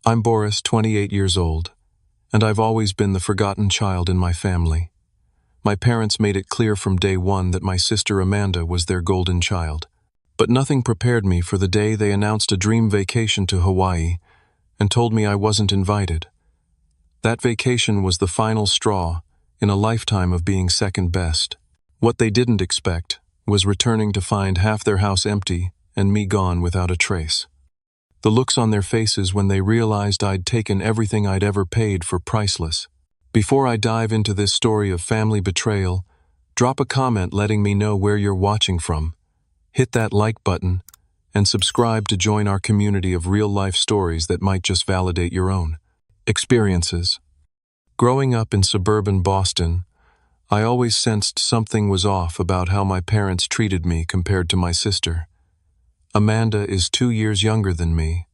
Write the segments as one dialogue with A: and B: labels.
A: I'm Boris, 28 years old, and I've always been the forgotten child in my family. My parents made it clear from day one that my sister Amanda was their golden child. But nothing prepared me for the day they announced a dream vacation to Hawaii and told me I wasn't invited. That vacation was the final straw in a lifetime of being second best. What they didn't expect was returning to find half their house empty and me gone without a trace. The looks on their faces when they realized I'd taken everything I'd ever paid for priceless. Before I dive into this story of family betrayal, drop a comment letting me know where you're watching from. Hit that like button and subscribe to join our community of real-life stories that might just validate your own experiences. Growing up in suburban Boston, I always sensed something was off about how my parents treated me compared to my sister. Amanda is 2 years younger than me,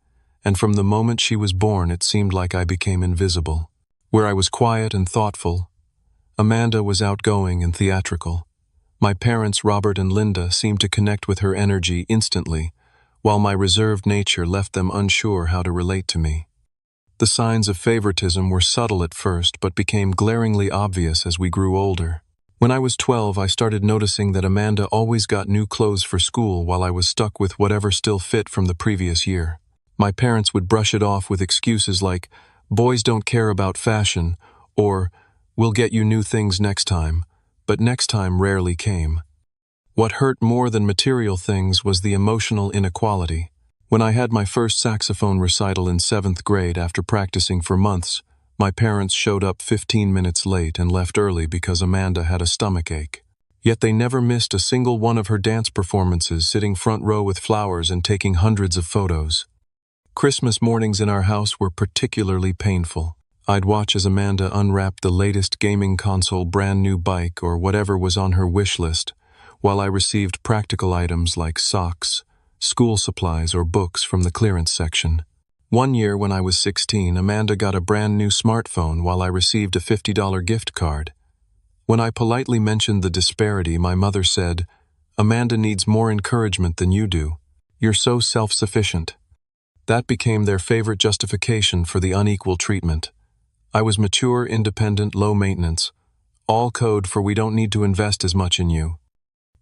A: and from the moment she was born it seemed like I became invisible. Where I was quiet and thoughtful, Amanda was outgoing and theatrical. My parents, Robert and Linda, seemed to connect with her energy instantly, while my reserved nature left them unsure how to relate to me. The signs of favoritism were subtle at first, but became glaringly obvious as we grew older. When I was 12, I started noticing that Amanda always got new clothes for school while I was stuck with whatever still fit from the previous year. My parents would brush it off with excuses like, "Boys don't care about fashion," or, "We'll get you new things next time," but next time rarely came. What hurt more than material things was the emotional inequality. When I had my first saxophone recital in 7th grade after practicing for months, my parents showed up 15 minutes late and left early because Amanda had a stomachache. Yet they never missed a single one of her dance performances, sitting front row with flowers and taking hundreds of photos. Christmas mornings in our house were particularly painful. I'd watch as Amanda unwrapped the latest gaming console, brand new bike, or whatever was on her wish list, while I received practical items like socks, school supplies, or books from the clearance section. One year when I was 16, Amanda got a brand new smartphone while I received a $50 gift card. When I politely mentioned the disparity, my mother said, "Amanda needs more encouragement than you do. You're so self-sufficient." That became their favorite justification for the unequal treatment. I was mature, independent, low maintenance, all code for "we don't need to invest as much in you."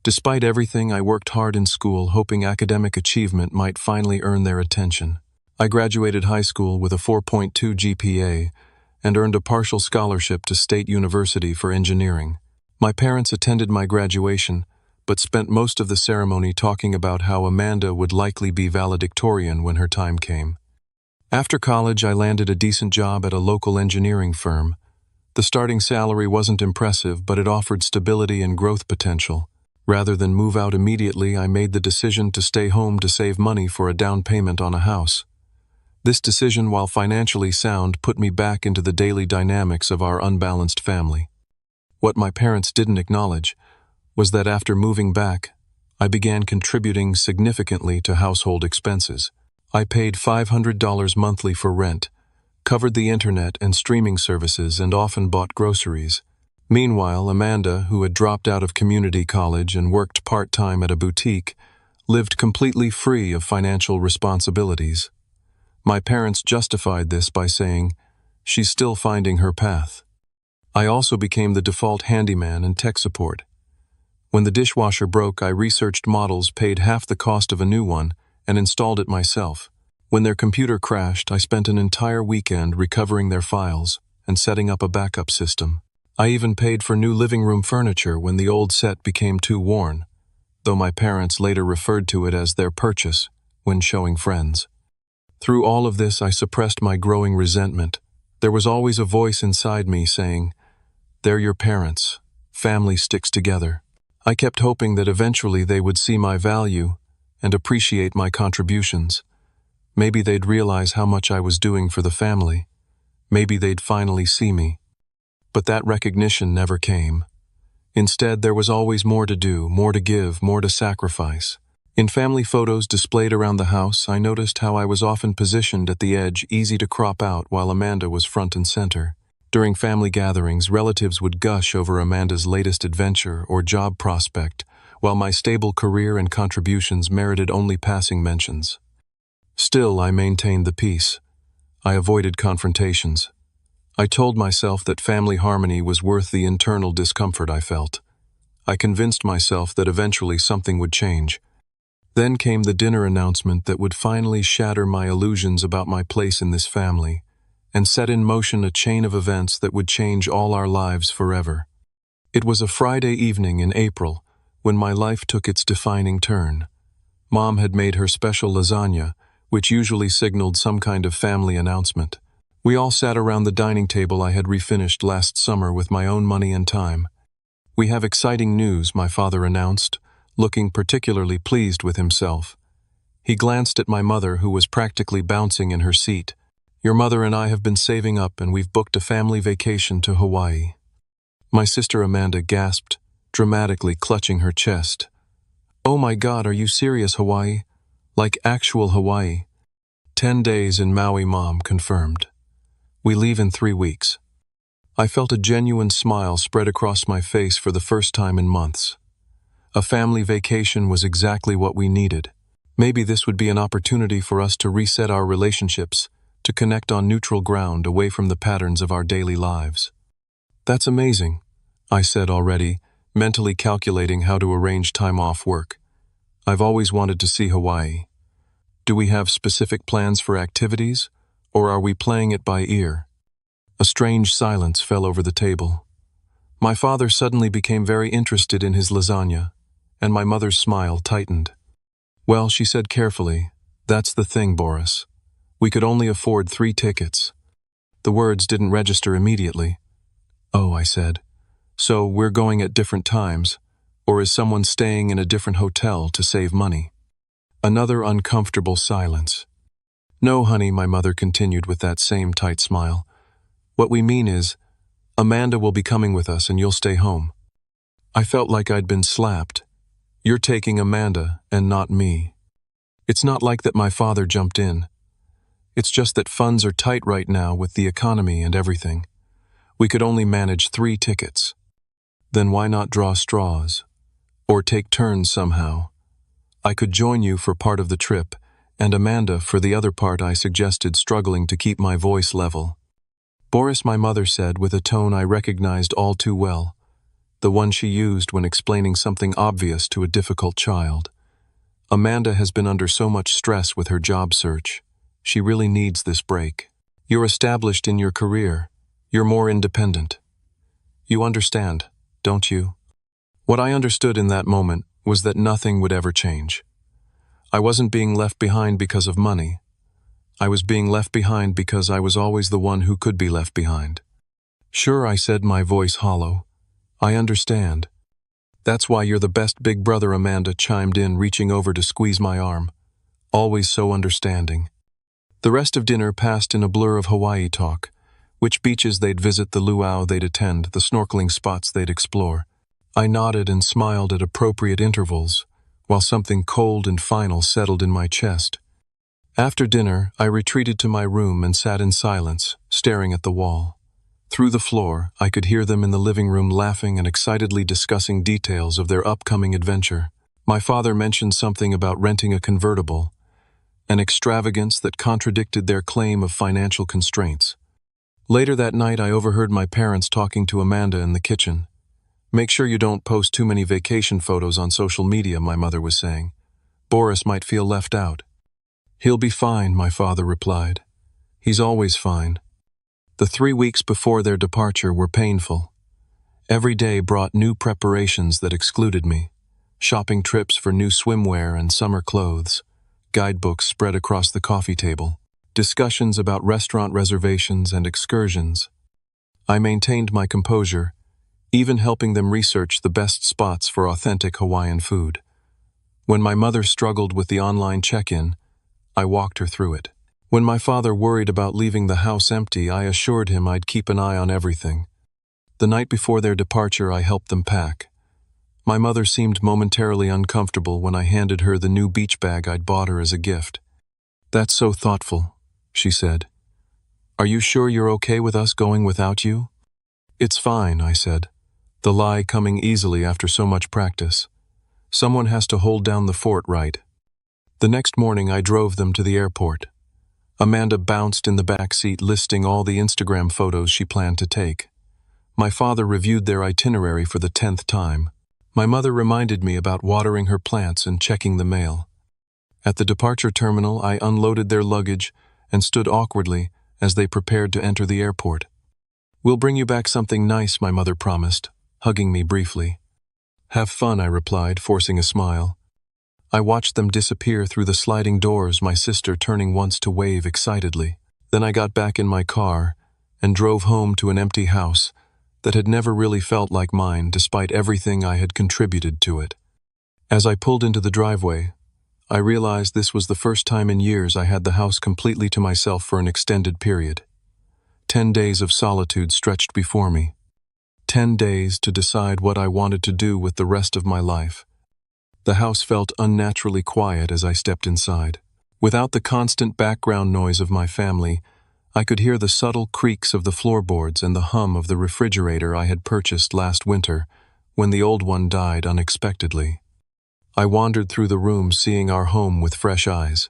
A: Despite everything, I worked hard in school, hoping academic achievement might finally earn their attention. I graduated high school with a 4.2 GPA and earned a partial scholarship to State University for engineering. My parents attended my graduation, but spent most of the ceremony talking about how Amanda would likely be valedictorian when her time came. After college, I landed a decent job at a local engineering firm. The starting salary wasn't impressive, but it offered stability and growth potential. Rather than move out immediately, I made the decision to stay home to save money for a down payment on a house. This decision, while financially sound, put me back into the daily dynamics of our unbalanced family. What my parents didn't acknowledge was that after moving back, I began contributing significantly to household expenses. I paid $500 monthly for rent, covered the internet and streaming services, and often bought groceries. Meanwhile, Amanda, who had dropped out of community college and worked part-time at a boutique, lived completely free of financial responsibilities. My parents justified this by saying, "She's still finding her path." I also became the default handyman and tech support. When the dishwasher broke, I researched models, paid half the cost of a new one, and installed it myself. When their computer crashed, I spent an entire weekend recovering their files and setting up a backup system. I even paid for new living room furniture when the old set became too worn, though my parents later referred to it as their purchase when showing friends. Through all of this, I suppressed my growing resentment. There was always a voice inside me saying, "They're your parents. Family sticks together." I kept hoping that eventually they would see my value and appreciate my contributions. Maybe they'd realize how much I was doing for the family. Maybe they'd finally see me. But that recognition never came. Instead, there was always more to do, more to give, more to sacrifice. In family photos displayed around the house, I noticed how I was often positioned at the edge, easy to crop out, while Amanda was front and center. During family gatherings, relatives would gush over Amanda's latest adventure or job prospect, while my stable career and contributions merited only passing mentions. Still, I maintained the peace. I avoided confrontations. I told myself that family harmony was worth the internal discomfort I felt. I convinced myself that eventually something would change. Then came the dinner announcement that would finally shatter my illusions about my place in this family and set in motion a chain of events that would change all our lives forever. It was a Friday evening in April when my life took its defining turn. Mom had made her special lasagna, which usually signaled some kind of family announcement. We all sat around the dining table I had refinished last summer with my own money and time. "We have exciting news," my father announced, looking particularly pleased with himself. He glanced at my mother, who was practically bouncing in her seat. "Your mother and I have been saving up, and we've booked a family vacation to Hawaii." My sister Amanda gasped, dramatically clutching her chest. "Oh my God, are you serious, Hawaii? Like actual Hawaii?" 10 days in Maui, Mom confirmed. "We leave in 3 weeks." I felt a genuine smile spread across my face for the first time in months. A family vacation was exactly what we needed. Maybe this would be an opportunity for us to reset our relationships, to connect on neutral ground away from the patterns of our daily lives. "That's amazing," I said already, mentally calculating how to arrange time off work. "I've always wanted to see Hawaii. Do we have specific plans for activities, or are we playing it by ear?" A strange silence fell over the table. My father suddenly became very interested in his lasagna, and my mother's smile tightened. "Well," she said carefully, "that's the thing, Boris. We could only afford 3 tickets." The words didn't register immediately. "Oh," I said. "So we're going at different times, or is someone staying in a different hotel to save money?" Another uncomfortable silence. "No, honey," my mother continued with that same tight smile. "What we mean is, Amanda will be coming with us and you'll stay home." I felt like I'd been slapped. "You're taking Amanda and not me." It's not like that my father jumped in. It's just that funds are tight right now with the economy and everything. We could only manage 3 tickets. Then why not draw straws? Or take turns somehow? I could join you for part of the trip, and Amanda for the other part, I suggested, struggling to keep my voice level. "Boris," my mother said with a tone I recognized all too well, the one she used when explaining something obvious to a difficult child. "Amanda has been under so much stress with her job search. She really needs this break. You're established in your career. You're more independent. You understand, don't you?" What I understood in that moment was that nothing would ever change. I wasn't being left behind because of money. I was being left behind because I was always the one who could be left behind. "Sure," I said, my voice hollow. "I understand. That's why you're the best big brother," Amanda chimed in, reaching over to squeeze my arm. "Always so understanding." The rest of dinner passed in a blur of Hawaii talk. Which beaches they'd visit, the luau they'd attend, the snorkeling spots they'd explore. I nodded and smiled at appropriate intervals, while something cold and final settled in my chest. After dinner, I retreated to my room and sat in silence, staring at the wall. Through the floor, I could hear them in the living room laughing and excitedly discussing details of their upcoming adventure. My father mentioned something about renting a convertible, an extravagance that contradicted their claim of financial constraints. Later that night, I overheard my parents talking to Amanda in the kitchen. "Make sure you don't post too many vacation photos on social media," my mother was saying. "Boris might feel left out." "He'll be fine," my father replied. "He's always fine." The 3 weeks before their departure were painful. Every day brought new preparations that excluded me. Shopping trips for new swimwear and summer clothes. Guidebooks spread across the coffee table. Discussions about restaurant reservations and excursions. I maintained my composure, even helping them research the best spots for authentic Hawaiian food. When my mother struggled with the online check-in, I walked her through it. When my father worried about leaving the house empty, I assured him I'd keep an eye on everything. The night before their departure, I helped them pack. My mother seemed momentarily uncomfortable when I handed her the new beach bag I'd bought her as a gift. "That's so thoughtful," she said. "Are you sure you're okay with us going without you?" "It's fine," I said, the lie coming easily after so much practice. "Someone has to hold down the fort, right?" The next morning, I drove them to the airport. Amanda bounced in the back seat, listing all the Instagram photos she planned to take. My father reviewed their itinerary for the 10th time. My mother reminded me about watering her plants and checking the mail. At the departure terminal, I unloaded their luggage and stood awkwardly as they prepared to enter the airport. "We'll bring you back something nice," my mother promised, hugging me briefly. "Have fun," I replied, forcing a smile. I watched them disappear through the sliding doors, my sister turning once to wave excitedly. Then I got back in my car and drove home to an empty house that had never really felt like mine, despite everything I had contributed to it. As I pulled into the driveway, I realized this was the first time in years I had the house completely to myself for an extended period. 10 days of solitude stretched before me. 10 days to decide what I wanted to do with the rest of my life. The house felt unnaturally quiet as I stepped inside. Without the constant background noise of my family, I could hear the subtle creaks of the floorboards and the hum of the refrigerator I had purchased last winter when the old one died unexpectedly. I wandered through the rooms, seeing our home with fresh eyes.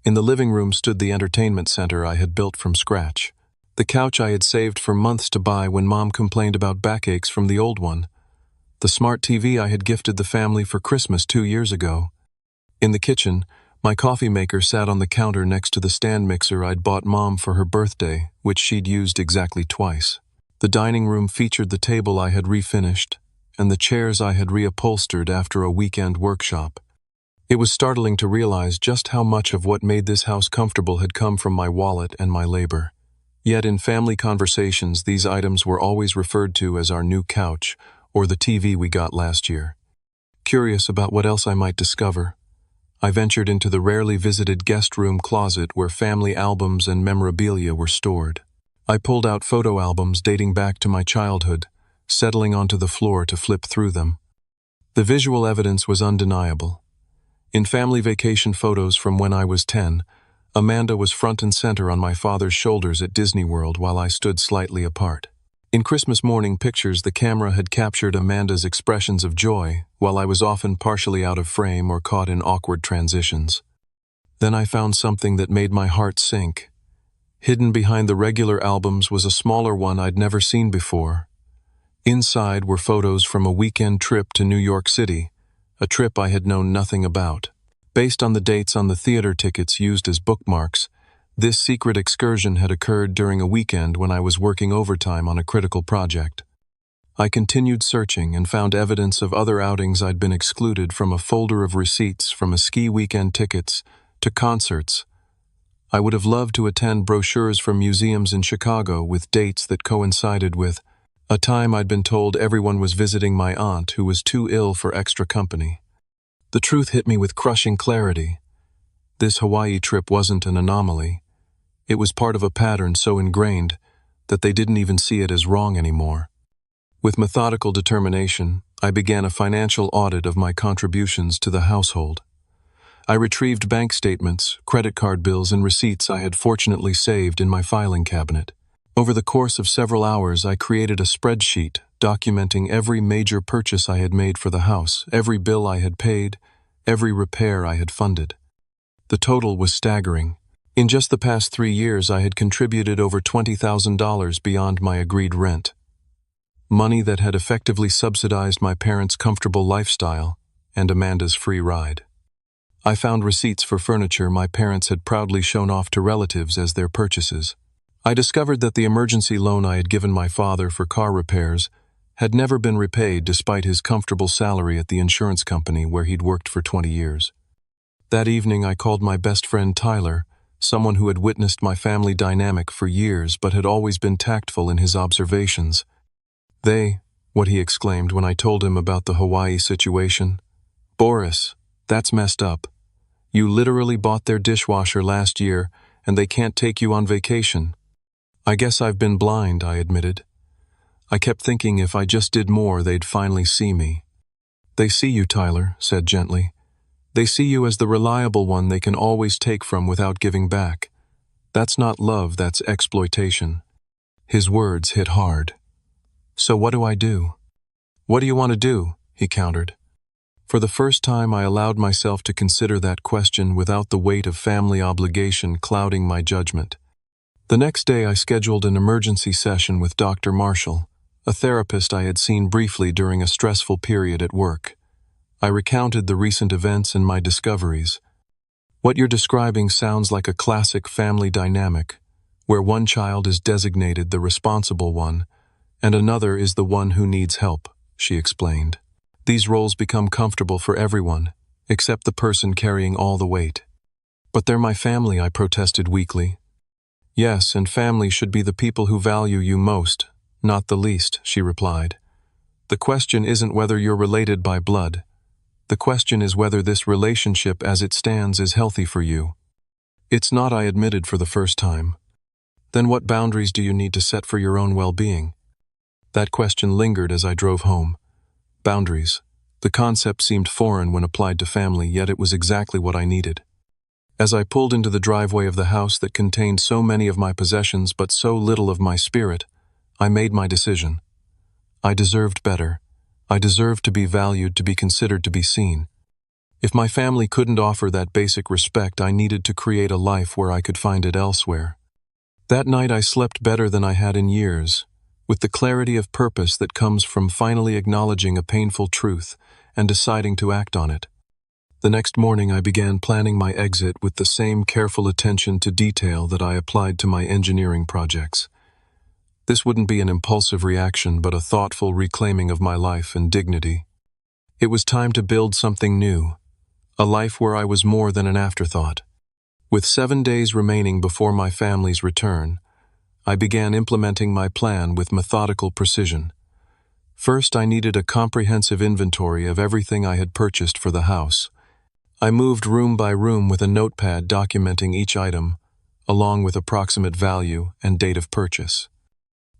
A: In the living room stood the entertainment center I had built from scratch. The couch I had saved for months to buy when Mom complained about backaches from the old one. The smart TV I had gifted the family for Christmas 2 years ago. In the kitchen, my coffee maker sat on the counter next to the stand mixer I'd bought Mom for her birthday, which she'd used exactly twice. The dining room featured the table I had refinished and the chairs I had reupholstered after a weekend workshop. It was startling to realize just how much of what made this house comfortable had come from my wallet and my labor. Yet in family conversations, these items were always referred to as our new couch or the TV we got last year. Curious about what else I might discover, I ventured into the rarely visited guest room closet where family albums and memorabilia were stored. I pulled out photo albums dating back to my childhood, settling onto the floor to flip through them. The visual evidence was undeniable. In family vacation photos from when I was 10, Amanda was front and center on my father's shoulders at Disney World while I stood slightly apart. In Christmas morning pictures, the camera had captured Amanda's expressions of joy, while I was often partially out of frame or caught in awkward transitions. Then I found something that made my heart sink. Hidden behind the regular albums was a smaller one I'd never seen before. Inside were photos from a weekend trip to New York City, a trip I had known nothing about. Based on the dates on the theater tickets used as bookmarks, this secret excursion had occurred during a weekend when I was working overtime on a critical project. I continued searching and found evidence of other outings I'd been excluded, from a folder of receipts from a ski weekend tickets to concerts. I would have loved to attend brochures from museums in Chicago with dates that coincided with a time I'd been told everyone was visiting my aunt who was too ill for extra company. The truth hit me with crushing clarity. This Hawaii trip wasn't an anomaly. It was part of a pattern so ingrained that they didn't even see it as wrong anymore. With methodical determination, I began a financial audit of my contributions to the household. I retrieved bank statements, credit card bills, and receipts I had fortunately saved in my filing cabinet. Over the course of several hours, I created a spreadsheet documenting every major purchase I had made for the house, every bill I had paid, every repair I had funded. The total was staggering. In just the past 3 years, I had contributed over $20,000 beyond my agreed rent. Money that had effectively subsidized my parents' comfortable lifestyle and Amanda's free ride. I found receipts for furniture my parents had proudly shown off to relatives as their purchases. I discovered that the emergency loan I had given my father for car repairs had never been repaid despite his comfortable salary at the insurance company where he'd worked for 20 years. That evening, I called my best friend Tyler, someone who had witnessed my family dynamic for years but had always been tactful in his observations. What he exclaimed when I told him about the Hawaii situation. "Boris, that's messed up. You literally bought their dishwasher last year and they can't take you on vacation." "I guess I've been blind," I admitted. I kept thinking if I just did more, they'd finally see me. "They see you," Tyler said gently. "They see you as the reliable one they can always take from without giving back. That's not love, that's exploitation." His words hit hard. "So what do I do?" "What do you want to do?" he countered. For the first time, I allowed myself to consider that question without the weight of family obligation clouding my judgment. The next day, I scheduled an emergency session with Dr. Marshall, a therapist I had seen briefly during a stressful period at work. I recounted the recent events and my discoveries. What you're describing sounds like a classic family dynamic, where one child is designated the responsible one, and another is the one who needs help, she explained. These roles become comfortable for everyone, except the person carrying all the weight. But they're my family, I protested weakly. Yes, and family should be the people who value you most, not the least, she replied. The question isn't whether you're related by blood. The question is whether this relationship as it stands is healthy for you. It's not, I admitted for the first time. Then what boundaries do you need to set for your own well-being? That question lingered as I drove home. Boundaries. The concept seemed foreign when applied to family, yet it was exactly what I needed. As I pulled into the driveway of the house that contained so many of my possessions but so little of my spirit, I made my decision. I deserved better. I deserved to be valued, to be considered, to be seen. If my family couldn't offer that basic respect, I needed to create a life where I could find it elsewhere. That night I slept better than I had in years, with the clarity of purpose that comes from finally acknowledging a painful truth and deciding to act on it. The next morning I began planning my exit with the same careful attention to detail that I applied to my engineering projects. This wouldn't be an impulsive reaction, but a thoughtful reclaiming of my life and dignity. It was time to build something new, a life where I was more than an afterthought. With 7 days remaining before my family's return, I began implementing my plan with methodical precision. First, I needed a comprehensive inventory of everything I had purchased for the house. I moved room by room with a notepad documenting each item, along with approximate value and date of purchase.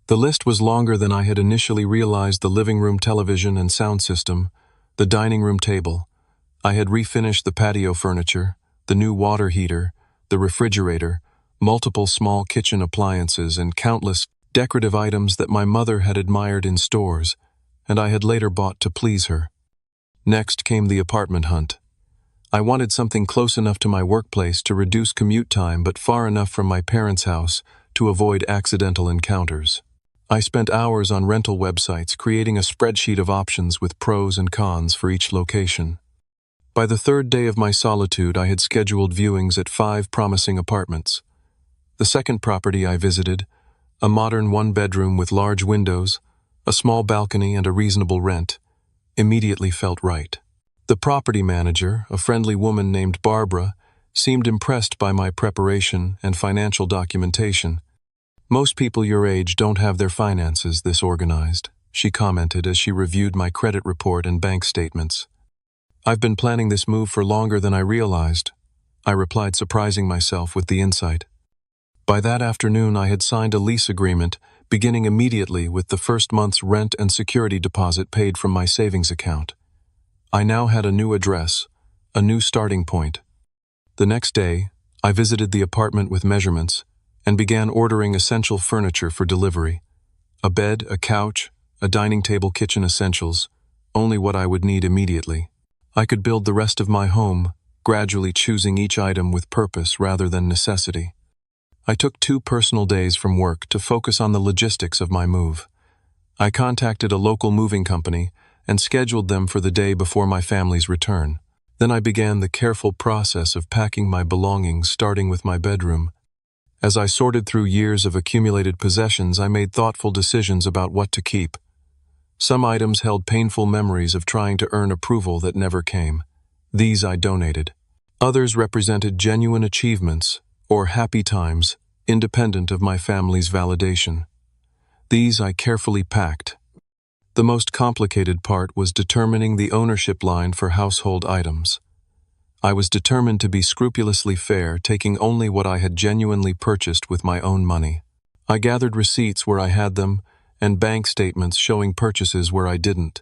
A: The list was longer than I had initially realized: the living room television and sound system, the dining room table. I had refinished the patio furniture, the new water heater, the refrigerator, multiple small kitchen appliances, and countless decorative items that my mother had admired in stores, and I had later bought to please her. Next came the apartment hunt. I wanted something close enough to my workplace to reduce commute time, but far enough from my parents' house to avoid accidental encounters. I spent hours on rental websites creating a spreadsheet of options with pros and cons for each location. By the third day of my solitude, I had scheduled viewings at 5 promising apartments. The second property I visited, a modern one-bedroom with large windows, a small balcony, and a reasonable rent, immediately felt right. The property manager, a friendly woman named Barbara, seemed impressed by my preparation and financial documentation. Most people your age don't have their finances this organized, she commented as she reviewed my credit report and bank statements. I've been planning this move for longer than I realized, I replied, surprising myself with the insight. By that afternoon, I had signed a lease agreement, beginning immediately with the first month's rent and security deposit paid from my savings account. I now had a new address, a new starting point. The next day, I visited the apartment with measurements and began ordering essential furniture for delivery. A bed, a couch, a dining table, kitchen essentials, only what I would need immediately. I could build the rest of my home, gradually choosing each item with purpose rather than necessity. I took 2 personal days from work to focus on the logistics of my move. I contacted a local moving company and scheduled them for the day before my family's return. Then I began the careful process of packing my belongings, starting with my bedroom. As I sorted through years of accumulated possessions, I made thoughtful decisions about what to keep. Some items held painful memories of trying to earn approval that never came. These I donated. Others represented genuine achievements or happy times, independent of my family's validation. These I carefully packed. The most complicated part was determining the ownership line for household items. I was determined to be scrupulously fair, taking only what I had genuinely purchased with my own money. I gathered receipts where I had them, and bank statements showing purchases where I didn't.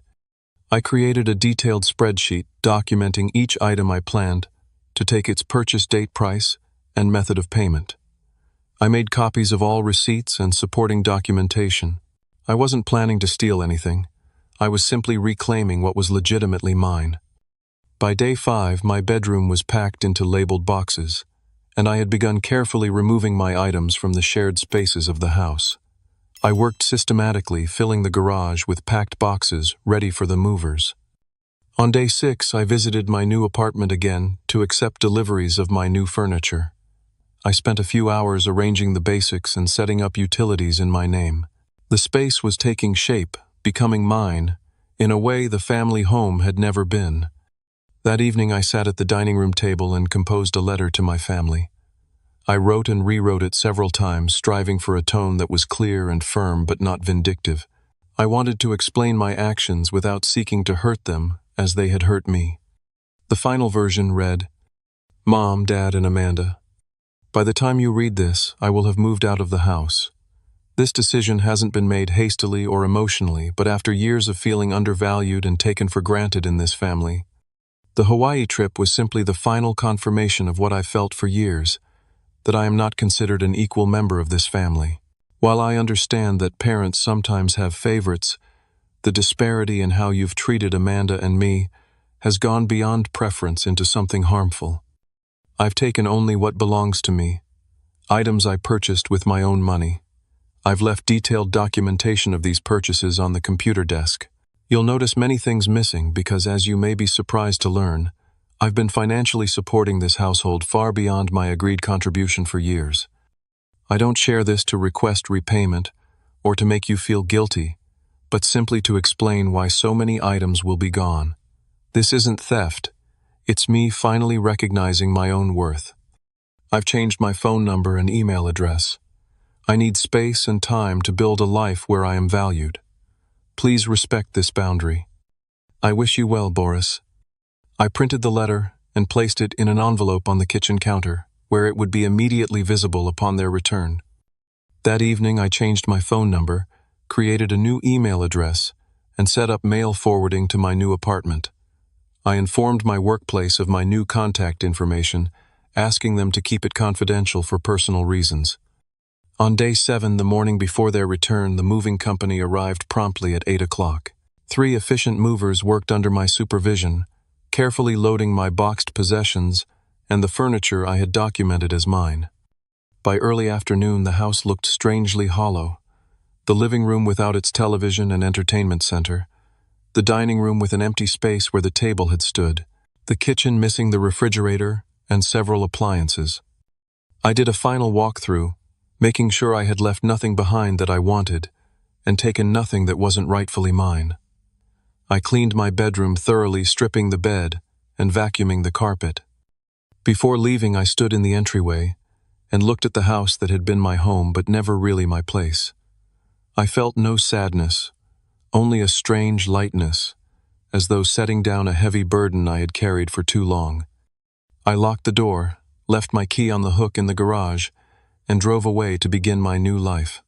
A: I created a detailed spreadsheet documenting each item I planned to take its purchase date, price, and method of payment. I made copies of all receipts and supporting documentation. I wasn't planning to steal anything. I was simply reclaiming what was legitimately mine. By day 5, my bedroom was packed into labeled boxes, and I had begun carefully removing my items from the shared spaces of the house. I worked systematically, filling the garage with packed boxes ready for the movers. On day 6, I visited my new apartment again to accept deliveries of my new furniture. I spent a few hours arranging the basics and setting up utilities in my name. The space was taking shape, becoming mine, in a way the family home had never been. That evening I sat at the dining room table and composed a letter to my family. I wrote and rewrote it several times, striving for a tone that was clear and firm but not vindictive. I wanted to explain my actions without seeking to hurt them as they had hurt me. The final version read, "Mom, Dad, and Amanda, by the time you read this, I will have moved out of the house. This decision hasn't been made hastily or emotionally, but after years of feeling undervalued and taken for granted in this family. The Hawaii trip was simply the final confirmation of what I felt for years, that I am not considered an equal member of this family. While I understand that parents sometimes have favorites, the disparity in how you've treated Amanda and me has gone beyond preference into something harmful. I've taken only what belongs to me, items I purchased with my own money. I've left detailed documentation of these purchases on the computer desk. You'll notice many things missing because, as you may be surprised to learn, I've been financially supporting this household far beyond my agreed contribution for years. I don't share this to request repayment or to make you feel guilty, but simply to explain why so many items will be gone. This isn't theft. It's me finally recognizing my own worth. I've changed my phone number and email address. I need space and time to build a life where I am valued. Please respect this boundary. I wish you well, Boris." I printed the letter and placed it in an envelope on the kitchen counter, where it would be immediately visible upon their return. That evening I changed my phone number, created a new email address, and set up mail forwarding to my new apartment. I informed my workplace of my new contact information, asking them to keep it confidential for personal reasons. On day 7, the morning before their return, the moving company arrived promptly at 8 o'clock. 3 efficient movers worked under my supervision, carefully loading my boxed possessions and the furniture I had documented as mine. By early afternoon, the house looked strangely hollow. The living room without its television and entertainment center, the dining room with an empty space where the table had stood, the kitchen missing the refrigerator and several appliances. I did a final walkthrough, making sure I had left nothing behind that I wanted, and taken nothing that wasn't rightfully mine. I cleaned my bedroom thoroughly, stripping the bed and vacuuming the carpet. Before leaving, I stood in the entryway and looked at the house that had been my home but never really my place. I felt no sadness, only a strange lightness, as though setting down a heavy burden I had carried for too long. I locked the door, left my key on the hook in the garage, and drove away to begin my new life.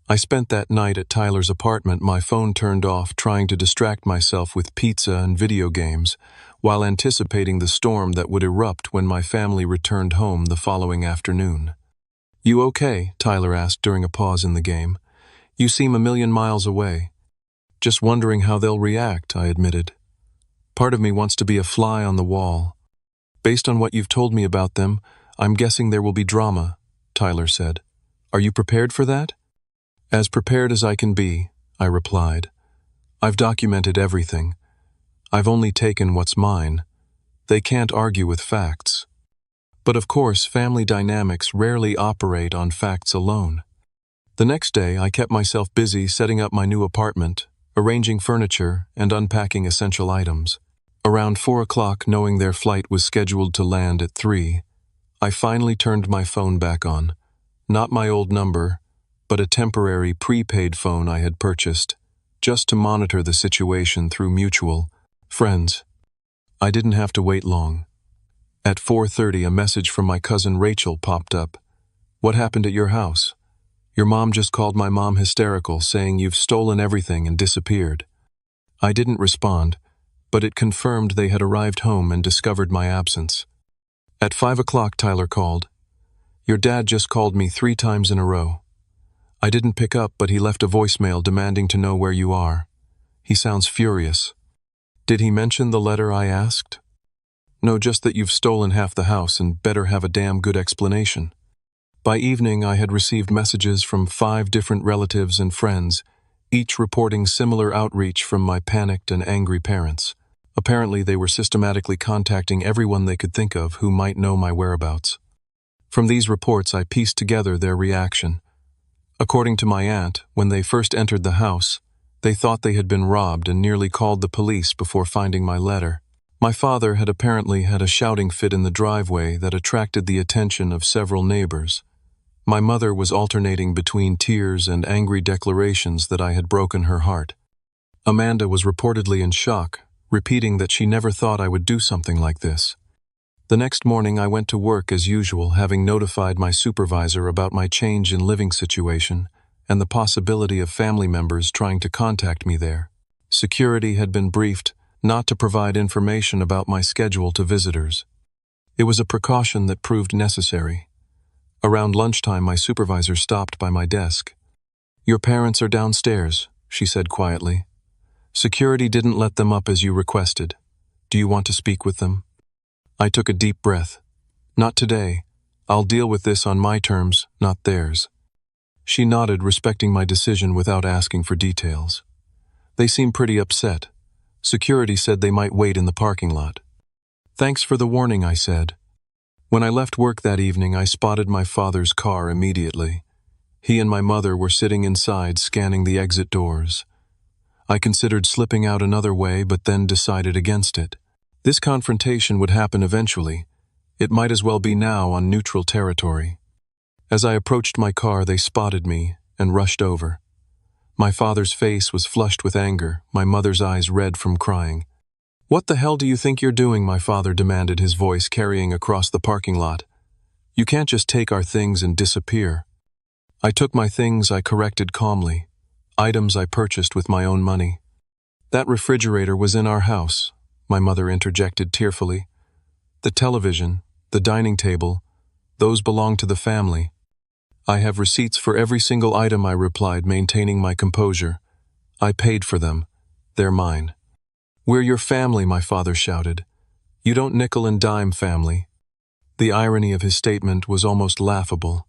A: I spent that night at Tyler's apartment, my phone turned off, trying to distract myself with pizza and video games, while anticipating the storm that would erupt when my family returned home the following afternoon. "You okay?" Tyler asked during a pause in the game. "You seem a million miles away." "Just wondering how they'll react," I admitted. "Part of me wants to be a fly on the wall. Based on what you've told me about them, I'm guessing there will be drama," Tyler said. "Are you prepared for that?" "As prepared as I can be," I replied. "I've documented everything. I've only taken what's mine. They can't argue with facts. But of course, family dynamics rarely operate on facts alone." The next day, I kept myself busy setting up my new apartment, arranging furniture, and unpacking essential items. Around 4 o'clock, knowing their flight was scheduled to land at 3, I finally turned my phone back on. Not my old number, but a temporary prepaid phone I had purchased, just to monitor the situation through mutual friends. I didn't have to wait long. At 4:30, a message from my cousin Rachel popped up. "What happened at your house? Your mom just called my mom hysterical, saying you've stolen everything and disappeared." I didn't respond, but it confirmed they had arrived home and discovered my absence. At 5 o'clock, Tyler called. "Your dad just called me 3 times in a row. I didn't pick up, but he left a voicemail demanding to know where you are. He sounds furious." "Did he mention the letter?" I asked. No, just that you've stolen half the house and better have a damn good explanation. By evening, I had received messages from 5 different relatives and friends, each reporting similar outreach from my panicked and angry parents. Apparently, they were systematically contacting everyone they could think of who might know my whereabouts. From these reports, I pieced together their reaction. According to my aunt, when they first entered the house, they thought they had been robbed and nearly called the police before finding my letter. My father had apparently had a shouting fit in the driveway that attracted the attention of several neighbors. My mother was alternating between tears and angry declarations that I had broken her heart. Amanda was reportedly in shock, repeating that she never thought I would do something like this. The next morning I went to work as usual, having notified my supervisor about my change in living situation and the possibility of family members trying to contact me there. Security had been briefed not to provide information about my schedule to visitors. It was a precaution that proved necessary. Around lunchtime, my supervisor stopped by my desk. "Your parents are downstairs," she said quietly. "Security didn't let them up as you requested. Do you want to speak with them?" I took a deep breath. "Not today. I'll deal with this on my terms, not theirs." She nodded, respecting my decision without asking for details. They seemed pretty upset. Security said they might wait in the parking lot. "Thanks for the warning," I said. When I left work that evening, I spotted my father's car immediately. He and my mother were sitting inside, scanning the exit doors. I considered slipping out another way, but then decided against it. This confrontation would happen eventually. It might as well be now on neutral territory. As I approached my car, they spotted me and rushed over. My father's face was flushed with anger, my mother's eyes red from crying. "What the hell do you think you're doing?" my father demanded, his voice carrying across the parking lot. "You can't just take our things and disappear." I took my things, I corrected calmly. Items I purchased with my own money. "That refrigerator was in our house," my mother interjected tearfully. "The television, the dining table, those belong to the family." "I have receipts for every single item," I replied, maintaining my composure. "I paid for them. They're mine." "We're your family," my father shouted. "You don't nickel and dime family." The irony of his statement was almost laughable.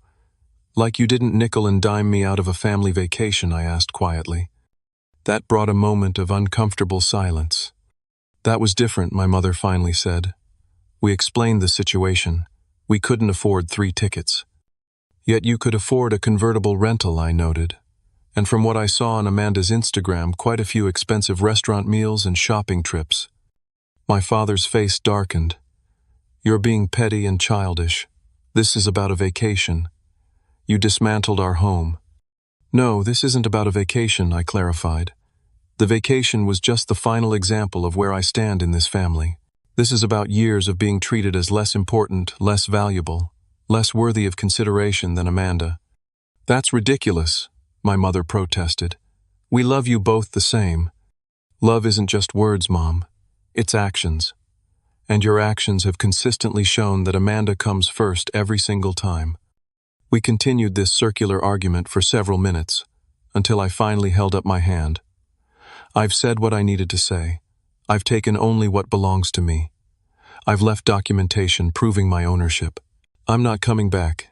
A: "Like you didn't nickel and dime me out of a family vacation?" I asked quietly. That brought a moment of uncomfortable silence. "That was different," my mother finally said. "We explained the situation. We couldn't afford 3 tickets. Yet you could afford a convertible rental," I noted. "And from what I saw on Amanda's Instagram, quite a few expensive restaurant meals and shopping trips." My father's face darkened. "You're being petty and childish. This is about a vacation. You dismantled our home." "No, this isn't about a vacation," I clarified. "The vacation was just the final example of where I stand in this family. This is about years of being treated as less important, less valuable, less worthy of consideration than Amanda." "That's ridiculous," my mother protested. "We love you both the same." "Love isn't just words, Mom. It's actions. And your actions have consistently shown that Amanda comes first every single time." We continued this circular argument for several minutes, until I finally held up my hand. "I've said what I needed to say. I've taken only what belongs to me. I've left documentation proving my ownership. I'm not coming back."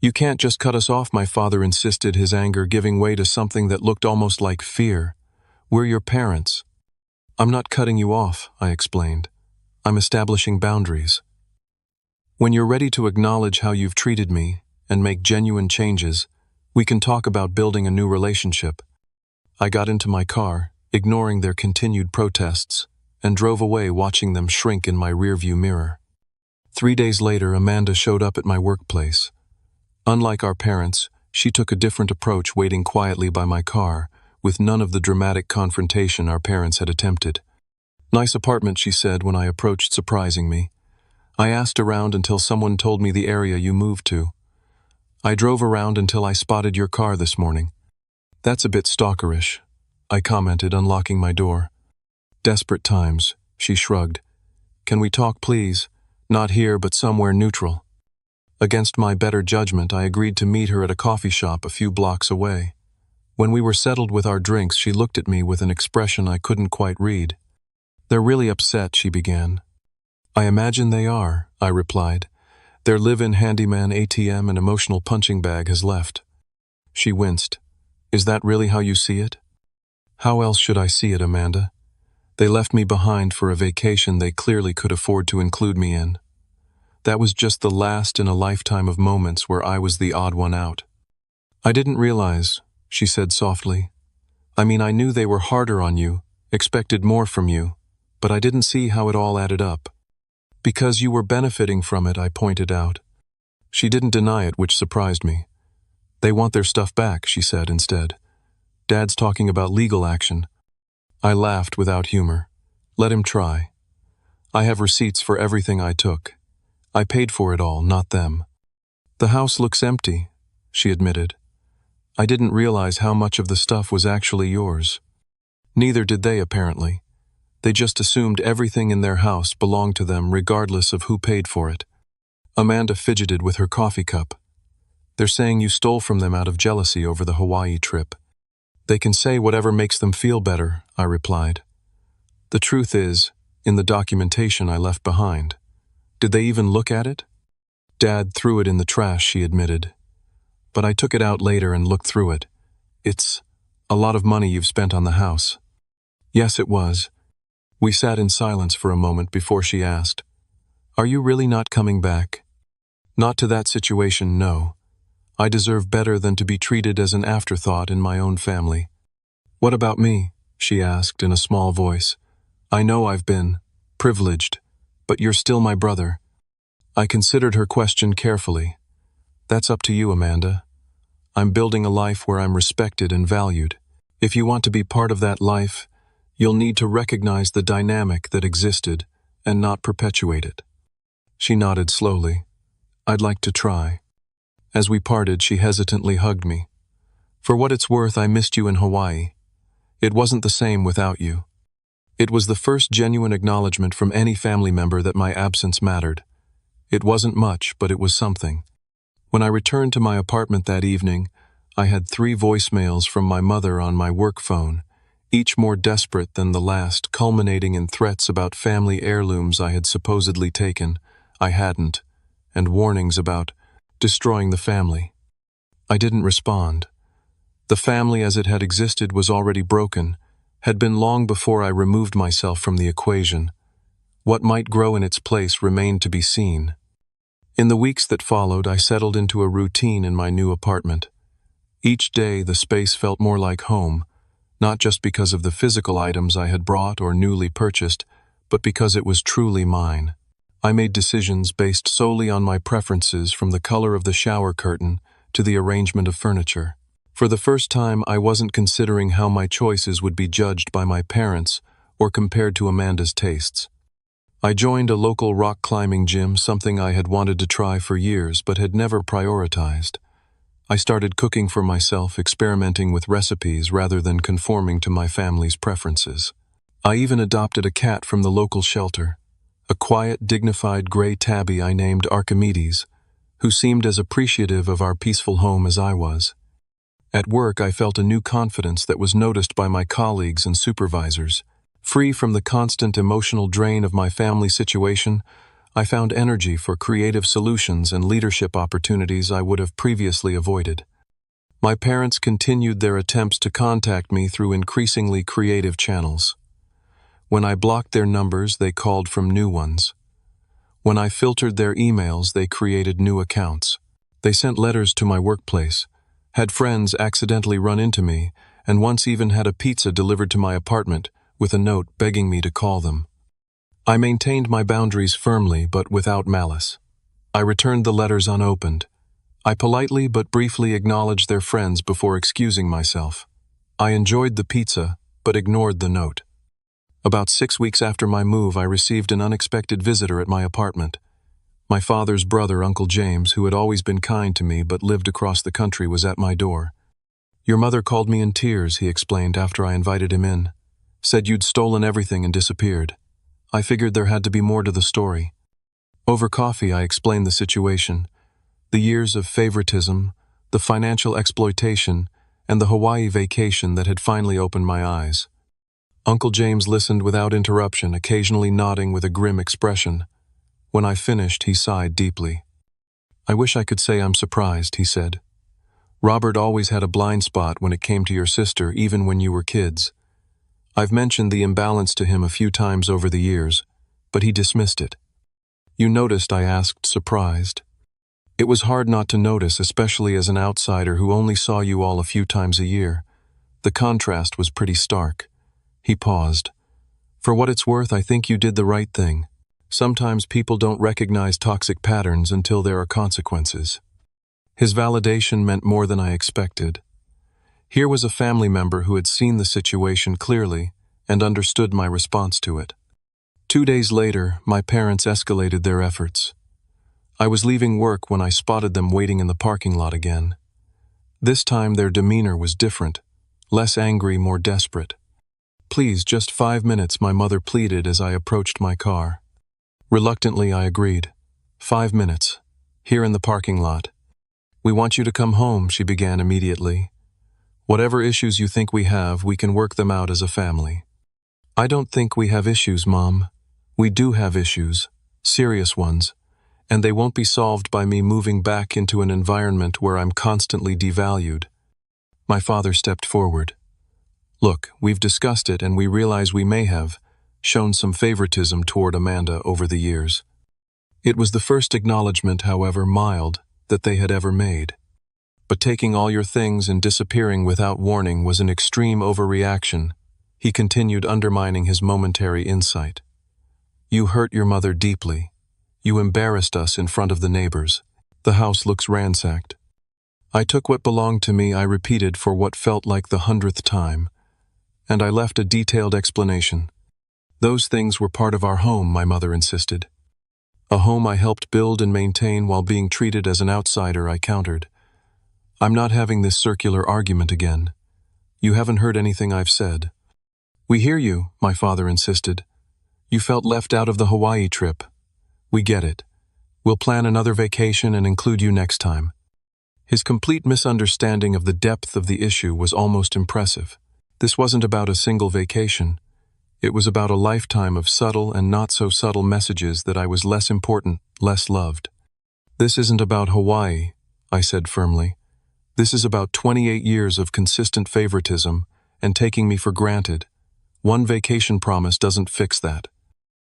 A: "You can't just cut us off," my father insisted, his anger giving way to something that looked almost like fear. "We're your parents." "I'm not cutting you off," I explained. "I'm establishing boundaries. When you're ready to acknowledge how you've treated me and make genuine changes, we can talk about building a new relationship." I got into my car, ignoring their continued protests, and drove away, watching them shrink in my rearview mirror. 3 days later, Amanda showed up at my workplace. Unlike our parents, she took a different approach, waiting quietly by my car, with none of the dramatic confrontation our parents had attempted. "Nice apartment," she said when I approached, surprising me. "I asked around until someone told me the area you moved to. I drove around until I spotted your car this morning." "That's a bit stalkerish," I commented, unlocking my door. "Desperate times," she shrugged. "Can we talk, please? Not here, but somewhere neutral." Against my better judgment, I agreed to meet her at a coffee shop a few blocks away. When we were settled with our drinks, she looked at me with an expression I couldn't quite read. "They're really upset," she began. I imagine they are, I replied. Their live-in handyman ATM and emotional punching bag has left. She winced. Is that really how you see it? How else should I see it, Amanda? They left me behind for a vacation they clearly could afford to include me in. That was just the last in a lifetime of moments where I was the odd one out. I didn't realize, she said softly. I mean, I knew they were harder on you, expected more from you, but I didn't see how it all added up. Because you were benefiting from it, I pointed out. She didn't deny it, which surprised me. They want their stuff back, she said instead. Dad's talking about legal action. I laughed without humor. Let him try. I have receipts for everything I took. I paid for it all, not them. The house looks empty, she admitted. I didn't realize how much of the stuff was actually yours. Neither did they, apparently. They just assumed everything in their house belonged to them regardless of who paid for it. Amanda fidgeted with her coffee cup. They're saying you stole from them out of jealousy over the Hawaii trip. They can say whatever makes them feel better, I replied. The truth is, in the documentation I left behind. Did they even look at it? Dad threw it in the trash, she admitted. But I took it out later and looked through it. It's a lot of money you've spent on the house. Yes, it was. We sat in silence for a moment before she asked, Are you really not coming back? Not to that situation, no. I deserve better than to be treated as an afterthought in my own family. What about me? She asked in a small voice. I know I've been privileged, but you're still my brother. I considered her question carefully. That's up to you, Amanda. I'm building a life where I'm respected and valued. If you want to be part of that life, you'll need to recognize the dynamic that existed and not perpetuate it. She nodded slowly. I'd like to try. As we parted, she hesitantly hugged me. For what it's worth, I missed you in Hawaii. It wasn't the same without you. It was the first genuine acknowledgement from any family member that my absence mattered. It wasn't much, but it was something. When I returned to my apartment that evening, I had 3 voicemails from my mother on my work phone, each more desperate than the last, culminating in threats about family heirlooms I had supposedly taken, I hadn't, and warnings about destroying the family. I didn't respond. The family as it had existed was already broken, had been long before I removed myself from the equation. What might grow in its place remained to be seen. In the weeks that followed, I settled into a routine in my new apartment. Each day, the space felt more like home, not just because of the physical items I had brought or newly purchased, but because it was truly mine. I made decisions based solely on my preferences, from the color of the shower curtain to the arrangement of furniture. For the first time, I wasn't considering how my choices would be judged by my parents or compared to Amanda's tastes. I joined a local rock climbing gym, something I had wanted to try for years but had never prioritized. I started cooking for myself, experimenting with recipes rather than conforming to my family's preferences. I even adopted a cat from the local shelter, a quiet, dignified gray tabby I named Archimedes, who seemed as appreciative of our peaceful home as I was. At work, I felt a new confidence that was noticed by my colleagues and supervisors. Free from the constant emotional drain of my family situation, I found energy for creative solutions and leadership opportunities I would have previously avoided. My parents continued their attempts to contact me through increasingly creative channels. When I blocked their numbers, they called from new ones. When I filtered their emails, they created new accounts. They sent letters to my workplace, had friends accidentally run into me, and once even had a pizza delivered to my apartment with a note begging me to call them. I maintained my boundaries firmly but without malice. I returned the letters unopened. I politely but briefly acknowledged their friends before excusing myself. I enjoyed the pizza but ignored the note. About 6 weeks after my move, I received an unexpected visitor at my apartment. My father's brother, Uncle James, who had always been kind to me but lived across the country, was at my door. Your mother called me in tears, he explained after I invited him in. Said you'd stolen everything and disappeared. I figured there had to be more to the story. Over coffee, I explained the situation, the years of favoritism, the financial exploitation, and the Hawaii vacation that had finally opened my eyes. Uncle James listened without interruption, occasionally nodding with a grim expression. When I finished, he sighed deeply. "I wish I could say I'm surprised," he said. "Robert always had a blind spot when it came to your sister, even when you were kids. I've mentioned the imbalance to him a few times over the years, but he dismissed it." "You noticed?" I asked, surprised. It was hard not to notice, especially as an outsider who only saw you all a few times a year. The contrast was pretty stark. He paused. "For what it's worth, I think you did the right thing. Sometimes people don't recognize toxic patterns until there are consequences." His validation meant more than I expected. Here was a family member who had seen the situation clearly and understood my response to it. 2 days later, my parents escalated their efforts. I was leaving work when I spotted them waiting in the parking lot again. This time their demeanor was different, less angry, more desperate. "Please, just 5 minutes," my mother pleaded as I approached my car. Reluctantly, I agreed. 5 minutes. Here in the parking lot. "We want you to come home," she began immediately. "Whatever issues you think we have, we can work them out as a family." "I don't think we have issues, Mom. We do have issues, serious ones, and they won't be solved by me moving back into an environment where I'm constantly devalued." My father stepped forward. "Look, we've discussed it and we realize we may have shown some favoritism toward Amanda over the years." It was the first acknowledgement, however mild, that they had ever made. "But taking all your things and disappearing without warning was an extreme overreaction," he continued, undermining his momentary insight. "You hurt your mother deeply. You embarrassed us in front of the neighbors. The house looks ransacked." I took what belonged to me, I repeated for what felt like the 100th time, and I left a detailed explanation. "Those things were part of our home," my mother insisted. "A home I helped build and maintain while being treated as an outsider," I countered. "I'm not having this circular argument again. You haven't heard anything I've said." "We hear you," my father insisted. "You felt left out of the Hawaii trip. We get it. We'll plan another vacation and include you next time." His complete misunderstanding of the depth of the issue was almost impressive. This wasn't about a single vacation. It was about a lifetime of subtle and not-so-subtle messages that I was less important, less loved. "This isn't about Hawaii," I said firmly. "This is about 28 years of consistent favoritism and taking me for granted. One vacation promise doesn't fix that."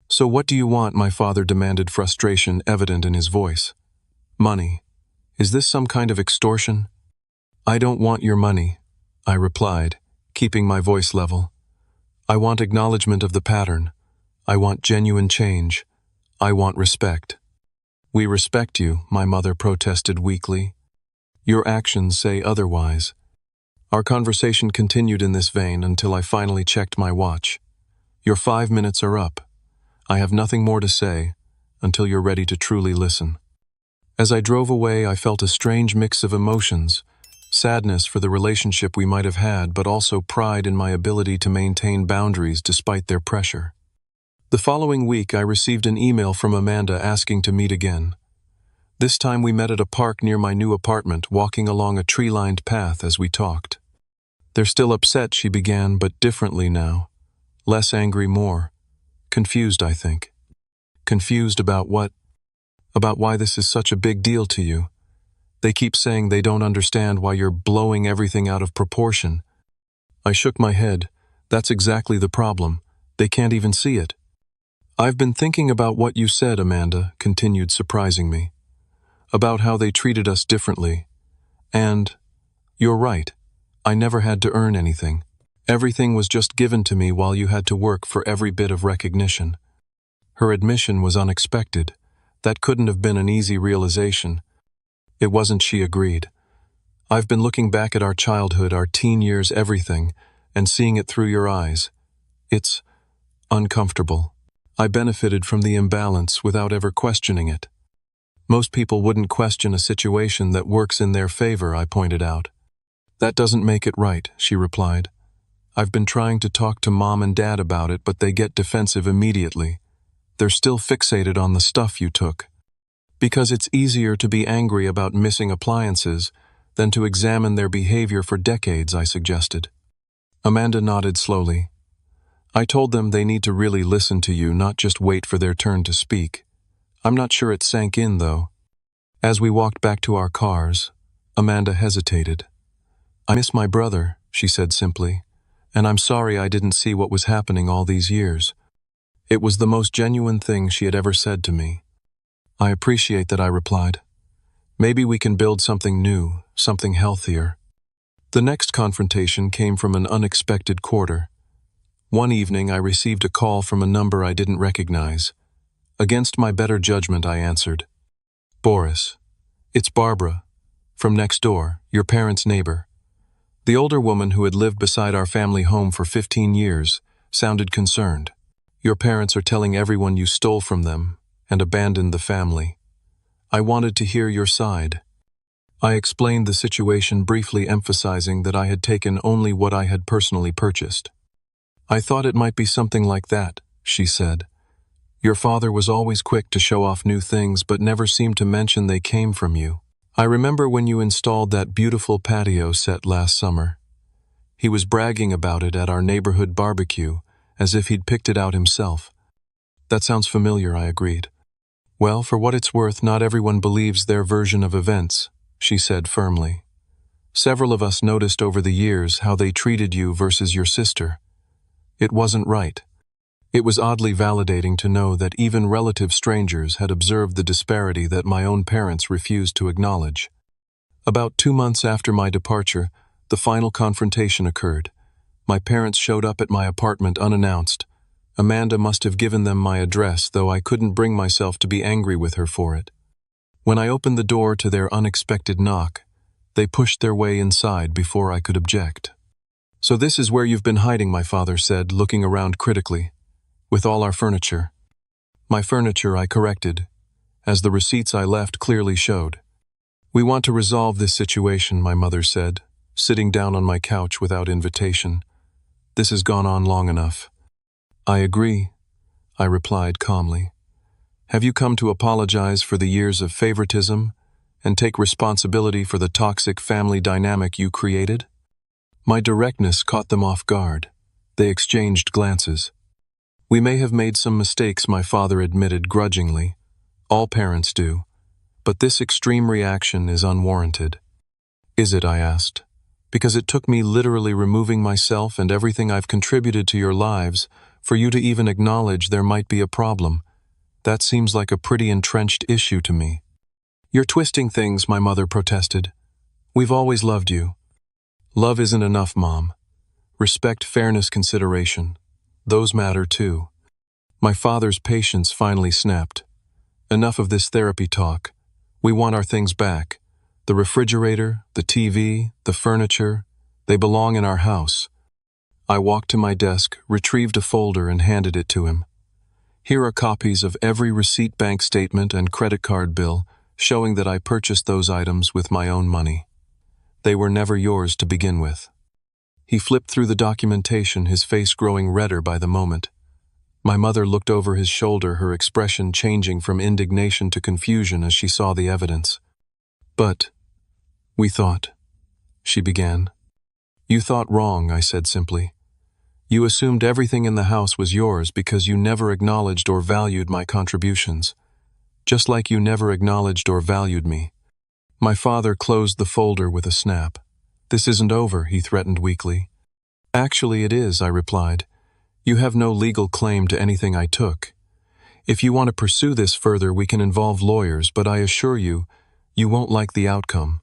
A: "So what do you want?" my father demanded, frustration evident in his voice. "Money. Is this some kind of extortion?" "I don't want your money," I replied, keeping my voice level. "I want acknowledgement of the pattern. I want genuine change. I want respect." "We respect you," my mother protested weakly. "Your actions say otherwise." Our conversation continued in this vein until I finally checked my watch. "Your 5 minutes are up. I have nothing more to say until you're ready to truly listen." As I drove away, I felt a strange mix of emotions, sadness for the relationship we might have had, but also pride in my ability to maintain boundaries despite their pressure. The following week, I received an email from Amanda asking to meet again. This time we met at a park near my new apartment, walking along a tree-lined path as we talked. "They're still upset," she began, "but differently now. Less angry, more confused, I think." "Confused about what?" "About why this is such a big deal to you. They keep saying they don't understand why you're blowing everything out of proportion." I shook my head. "That's exactly the problem. They can't even see it." "I've been thinking about what you said," Amanda continued, surprising me. "About how they treated us differently. And you're right. I never had to earn anything. Everything was just given to me while you had to work for every bit of recognition." Her admission was unexpected. That couldn't have been an easy realization. It wasn't, she agreed. "I've been looking back at our childhood, our teen years, everything, and seeing it through your eyes. It's uncomfortable. I benefited from the imbalance without ever questioning it." "Most people wouldn't question a situation that works in their favor," I pointed out. "That doesn't make it right," she replied. "I've been trying to talk to Mom and Dad about it, but they get defensive immediately. They're still fixated on the stuff you took. Because it's easier to be angry about missing appliances than to examine their behavior for decades," I suggested. Amanda nodded slowly. "I told them they need to really listen to you, not just wait for their turn to speak. I'm not sure it sank in, though. As we walked back to our cars, Amanda hesitated. "I miss my brother," she said simply, "and I'm sorry I didn't see what was happening all these years." It was the most genuine thing she had ever said to me. "I appreciate that," I replied. "Maybe we can build something new, something healthier." The next confrontation came from an unexpected quarter. One evening, I received a call from a number I didn't recognize. Against my better judgment, I answered. "Boris, it's Barbara, from next door, your parents' neighbor." The older woman who had lived beside our family home for 15 years sounded concerned. "Your parents are telling everyone you stole from them and abandoned the family. I wanted to hear your side." I explained the situation briefly, emphasizing that I had taken only what I had personally purchased. "I thought it might be something like that," she said. "Your father was always quick to show off new things but never seemed to mention they came from you. I remember when you installed that beautiful patio set last summer. He was bragging about it at our neighborhood barbecue, as if he'd picked it out himself." "That sounds familiar," I agreed. "Well, for what it's worth, not everyone believes their version of events," she said firmly. "Several of us noticed over the years how they treated you versus your sister. It wasn't right." It was oddly validating to know that even relative strangers had observed the disparity that my own parents refused to acknowledge. About 2 months after my departure, the final confrontation occurred. My parents showed up at my apartment unannounced. Amanda must have given them my address, though I couldn't bring myself to be angry with her for it. When I opened the door to their unexpected knock, they pushed their way inside before I could object. "So this is where you've been hiding," my father said, looking around critically. "With all our furniture." "My furniture," I corrected, as the receipts I left clearly showed. "We want to resolve this situation," my mother said, sitting down on my couch without invitation. "This has gone on long enough." "I agree," I replied calmly. "Have you come to apologize for the years of favoritism and take responsibility for the toxic family dynamic you created?" My directness caught them off guard. They exchanged glances. "We may have made some mistakes," my father admitted grudgingly. "All parents do. But this extreme reaction is unwarranted." "Is it?" I asked. "Because it took me literally removing myself and everything I've contributed to your lives for you to even acknowledge there might be a problem. That seems like a pretty entrenched issue to me." "You're twisting things," my mother protested. "We've always loved you." "Love isn't enough, Mom. Respect, fairness, consideration. Those matter too." My father's patience finally snapped. "Enough of this therapy talk. We want our things back. The refrigerator, the TV, the furniture, they belong in our house." I walked to my desk, retrieved a folder, and handed it to him. "Here are copies of every receipt, bank statement, and credit card bill, showing that I purchased those items with my own money. They were never yours to begin with." He flipped through the documentation, his face growing redder by the moment. My mother looked over his shoulder, her expression changing from indignation to confusion as she saw the evidence. "But we thought," she began. "You thought wrong," I said simply. "You assumed everything in the house was yours because you never acknowledged or valued my contributions, just like you never acknowledged or valued me." My father closed the folder with a snap. "This isn't over," he threatened weakly. "Actually, it is," I replied. "You have no legal claim to anything I took. If you want to pursue this further, we can involve lawyers, but I assure you, you won't like the outcome."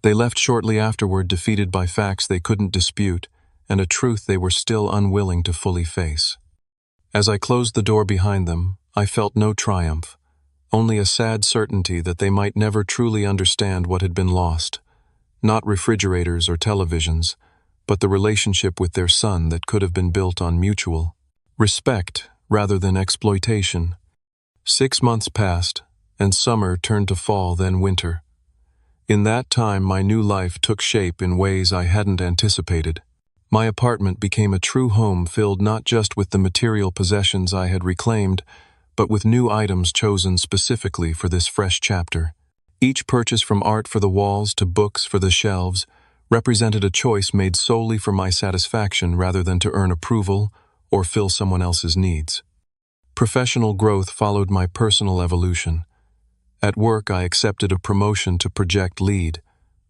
A: They left shortly afterward, defeated by facts they couldn't dispute and a truth they were still unwilling to fully face. As I closed the door behind them, I felt no triumph, only a sad certainty that they might never truly understand what had been lost. Not refrigerators or televisions, but the relationship with their son that could have been built on mutual respect rather than exploitation. 6 months passed, and summer turned to fall, then winter. In that time, my new life took shape in ways I hadn't anticipated. My apartment became a true home, filled not just with the material possessions I had reclaimed, but with new items chosen specifically for this fresh chapter. Each purchase, from art for the walls to books for the shelves, represented a choice made solely for my satisfaction rather than to earn approval or fill someone else's needs. Professional growth followed my personal evolution. At work, I accepted a promotion to project lead,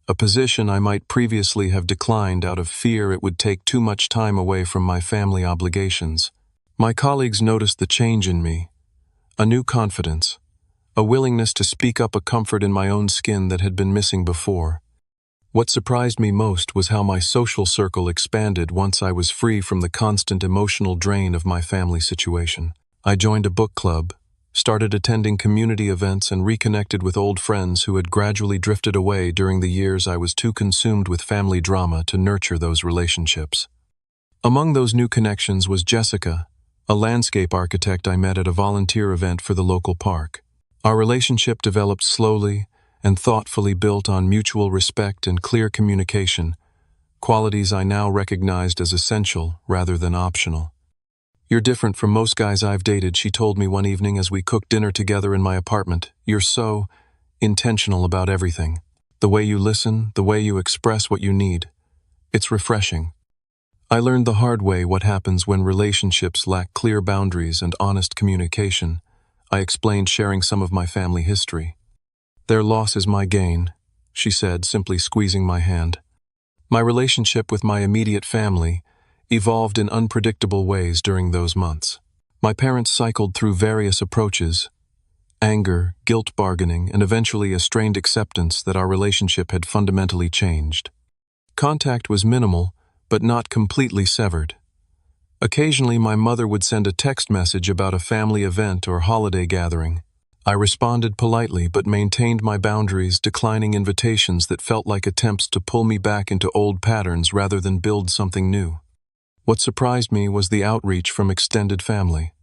A: a position I might previously have declined out of fear it would take too much time away from my family obligations. My colleagues noticed the change in me, a new confidence, a willingness to speak up, a comfort in my own skin that had been missing before. What surprised me most was how my social circle expanded once I was free from the constant emotional drain of my family situation. I joined a book club, started attending community events, and reconnected with old friends who had gradually drifted away during the years I was too consumed with family drama to nurture those relationships. Among those new connections was Jessica, a landscape architect I met at a volunteer event for the local park. Our relationship developed slowly and thoughtfully, built on mutual respect and clear communication, qualities I now recognized as essential rather than optional. "You're different from most guys I've dated," she told me one evening as we cooked dinner together in my apartment. "You're so intentional about everything. The way you listen, the way you express what you need. It's refreshing." I learned the hard way what happens when relationships lack clear boundaries and honest communication. I explained, sharing some of my family history. "Their loss is my gain," she said, simply squeezing my hand. My relationship with my immediate family evolved in unpredictable ways during those months. My parents cycled through various approaches: anger, guilt bargaining, and eventually a strained acceptance that our relationship had fundamentally changed. Contact was minimal, but not completely severed. Occasionally, my mother would send a text message about a family event or holiday gathering. I responded politely but maintained my boundaries, declining invitations that felt like attempts to pull me back into old patterns rather than build something new. What surprised me was the outreach from extended family.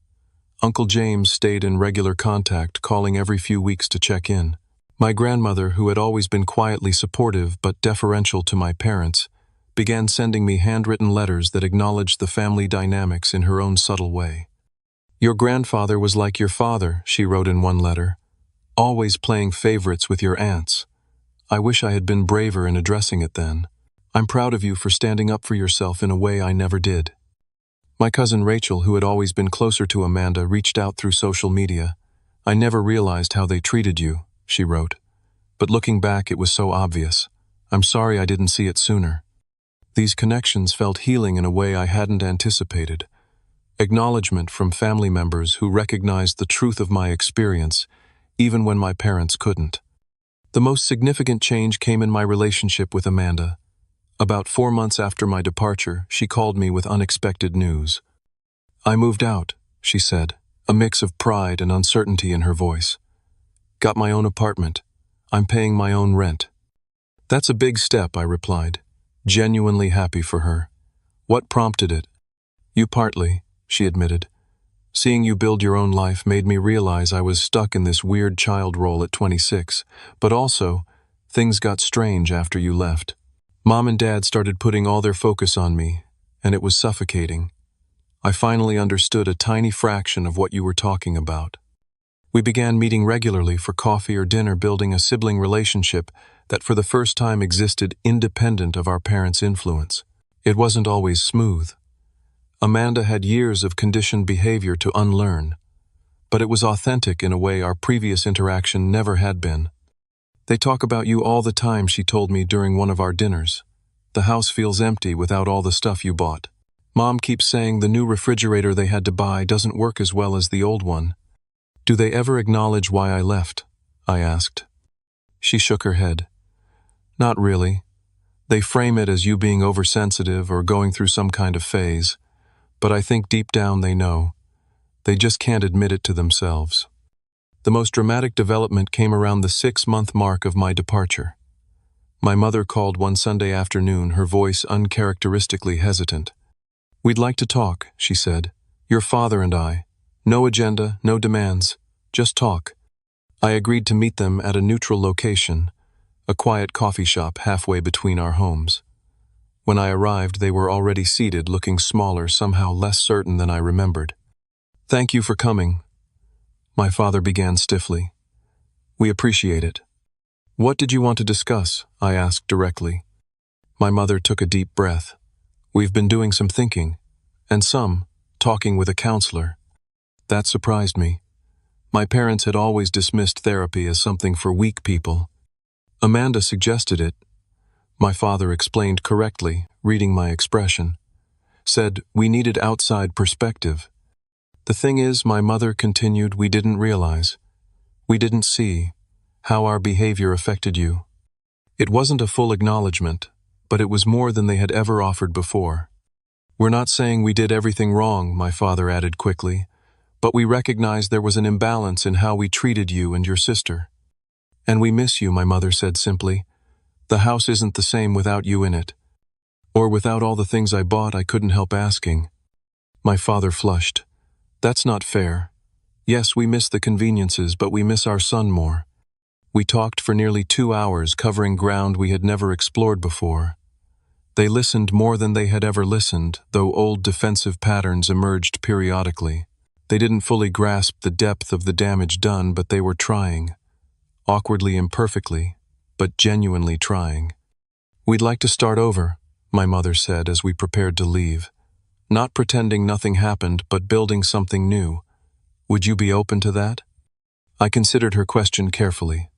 A: Uncle James stayed in regular contact, calling every few weeks to check in. My grandmother, who had always been quietly supportive but deferential to my parents, began sending me handwritten letters that acknowledged the family dynamics in her own subtle way. "Your grandfather was like your father," she wrote in one letter, "always playing favorites with your aunts. I wish I had been braver in addressing it then. I'm proud of you for standing up for yourself in a way I never did." My cousin Rachel, who had always been closer to Amanda, reached out through social media. "I never realized how they treated you," she wrote. "But looking back, it was so obvious. I'm sorry I didn't see it sooner." These connections felt healing in a way I hadn't anticipated. Acknowledgement from family members who recognized the truth of my experience, even when my parents couldn't. The most significant change came in my relationship with Amanda. About 4 months after my departure, she called me with unexpected news. "I moved out," she said, a mix of pride and uncertainty in her voice. "Got my own apartment. I'm paying my own rent." "That's a big step," I replied, genuinely happy for her. "What prompted it?" "You partly," she admitted. "Seeing you build your own life made me realize I was stuck in this weird child role at 26, but also, things got strange after you left. Mom and Dad started putting all their focus on me, and it was suffocating. I finally understood a tiny fraction of what you were talking about. We began meeting regularly for coffee or dinner, building a sibling relationship that for the first time existed independent of our parents' influence. It wasn't always smooth. Amanda had years of conditioned behavior to unlearn, but it was authentic in a way our previous interaction never had been. "They talk about you all the time," she told me during one of our dinners. "The house feels empty without all the stuff you bought. Mom keeps saying the new refrigerator they had to buy doesn't work as well as the old one." "Do they ever acknowledge why I left?" I asked. She shook her head. "Not really. They frame it as you being oversensitive or going through some kind of phase, but I think deep down they know. They just can't admit it to themselves." The most dramatic development came around the 6-month mark of my departure. My mother called one Sunday afternoon, her voice uncharacteristically hesitant. "We'd like to talk," she said. "Your father and I. No agenda, no demands. Just talk." I agreed to meet them at a neutral location, a quiet coffee shop halfway between our homes. When I arrived, they were already seated, looking smaller, somehow less certain than I remembered. "Thank you for coming," my father began stiffly. "We appreciate it." "What did you want to discuss?" I asked directly. My mother took a deep breath. "We've been doing some thinking, and some talking with a counselor." That surprised me. My parents had always dismissed therapy as something for weak people. Amanda suggested it. My father explained correctly, reading my expression. Said we needed outside perspective. The thing is, my mother continued, we didn't realize. We didn't see how our behavior affected you. It wasn't a full acknowledgement, but it was more than they had ever offered before. We're not saying we did everything wrong, my father added quickly, but we recognized there was an imbalance in how we treated you and your sister. And we miss you, my mother said simply. The house isn't the same without you in it. Or without all the things I bought, I couldn't help asking. My father flushed. That's not fair. Yes, we miss the conveniences, but we miss our son more. We talked for nearly 2 hours, covering ground we had never explored before. They listened more than they had ever listened, though old defensive patterns emerged periodically. They didn't fully grasp the depth of the damage done, but they were trying. Awkwardly, imperfectly, but genuinely trying. We'd like to start over, my mother said as we prepared to leave. Not pretending nothing happened, but building something new. Would you be open to that? I considered her question carefully.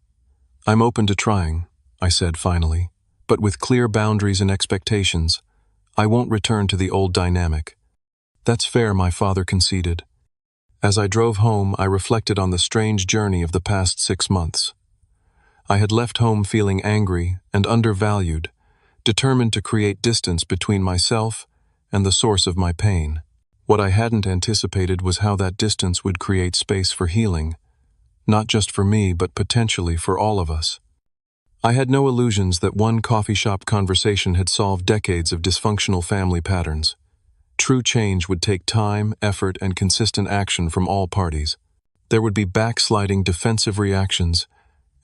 A: I'm open to trying, I said finally, but with clear boundaries and expectations. I won't return to the old dynamic. That's fair, my father conceded. As I drove home, I reflected on the strange journey of the past 6 months. I had left home feeling angry and undervalued, determined to create distance between myself and the source of my pain. What I hadn't anticipated was how that distance would create space for healing, not just for me, but potentially for all of us. I had no illusions that one coffee shop conversation had solved decades of dysfunctional family patterns. True change would take time, effort, and consistent action from all parties. There would be backsliding defensive reactions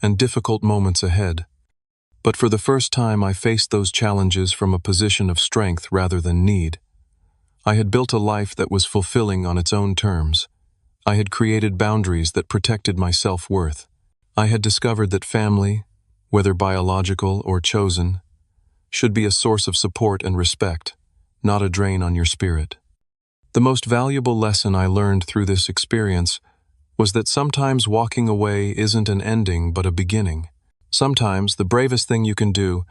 A: and difficult moments ahead. But for the first time, I faced those challenges from a position of strength rather than need. I had built a life that was fulfilling on its own terms. I had created boundaries that protected my self-worth. I had discovered that family, whether biological or chosen, should be a source of support and respect, not a drain on your spirit. The most valuable lesson I learned through this experience was that sometimes walking away isn't an ending but a beginning. Sometimes the bravest thing you can do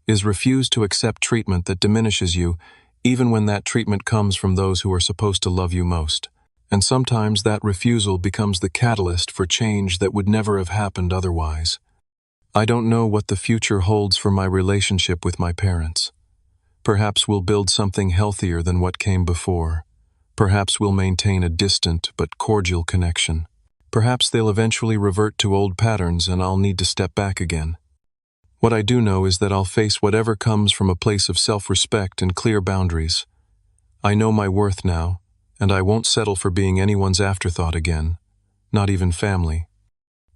A: is refuse to accept treatment that diminishes you, even when that treatment comes from those who are supposed to love you most. And sometimes that refusal becomes the catalyst for change that would never have happened otherwise. I don't know what the future holds for my relationship with my parents. Perhaps we'll build something healthier than what came before. Perhaps we'll maintain a distant but cordial connection. Perhaps they'll eventually revert to old patterns and I'll need to step back again. What I do know is that I'll face whatever comes from a place of self-respect and clear boundaries. I know my worth now, and I won't settle for being anyone's afterthought again, not even family.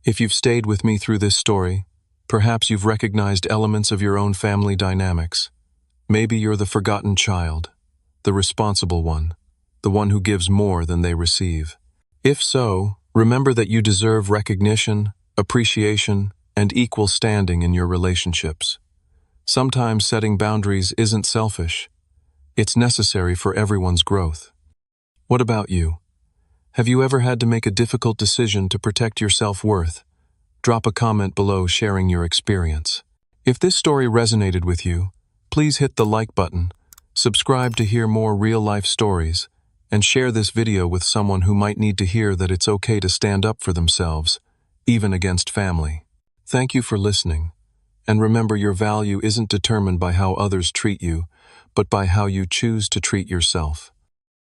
A: If you've stayed with me through this story, perhaps you've recognized elements of your own family dynamics. Maybe you're the forgotten child, the responsible one, the one who gives more than they receive. If so, remember that you deserve recognition, appreciation, and equal standing in your relationships. Sometimes setting boundaries isn't selfish. It's necessary for everyone's growth. What about you? Have you ever had to make a difficult decision to protect your self-worth? Drop a comment below sharing your experience. If this story resonated with you, please hit the like button, subscribe to hear more real-life stories, and share this video with someone who might need to hear that it's okay to stand up for themselves, even against family. Thank you for listening, and remember your value isn't determined by how others treat you, but by how you choose to treat yourself.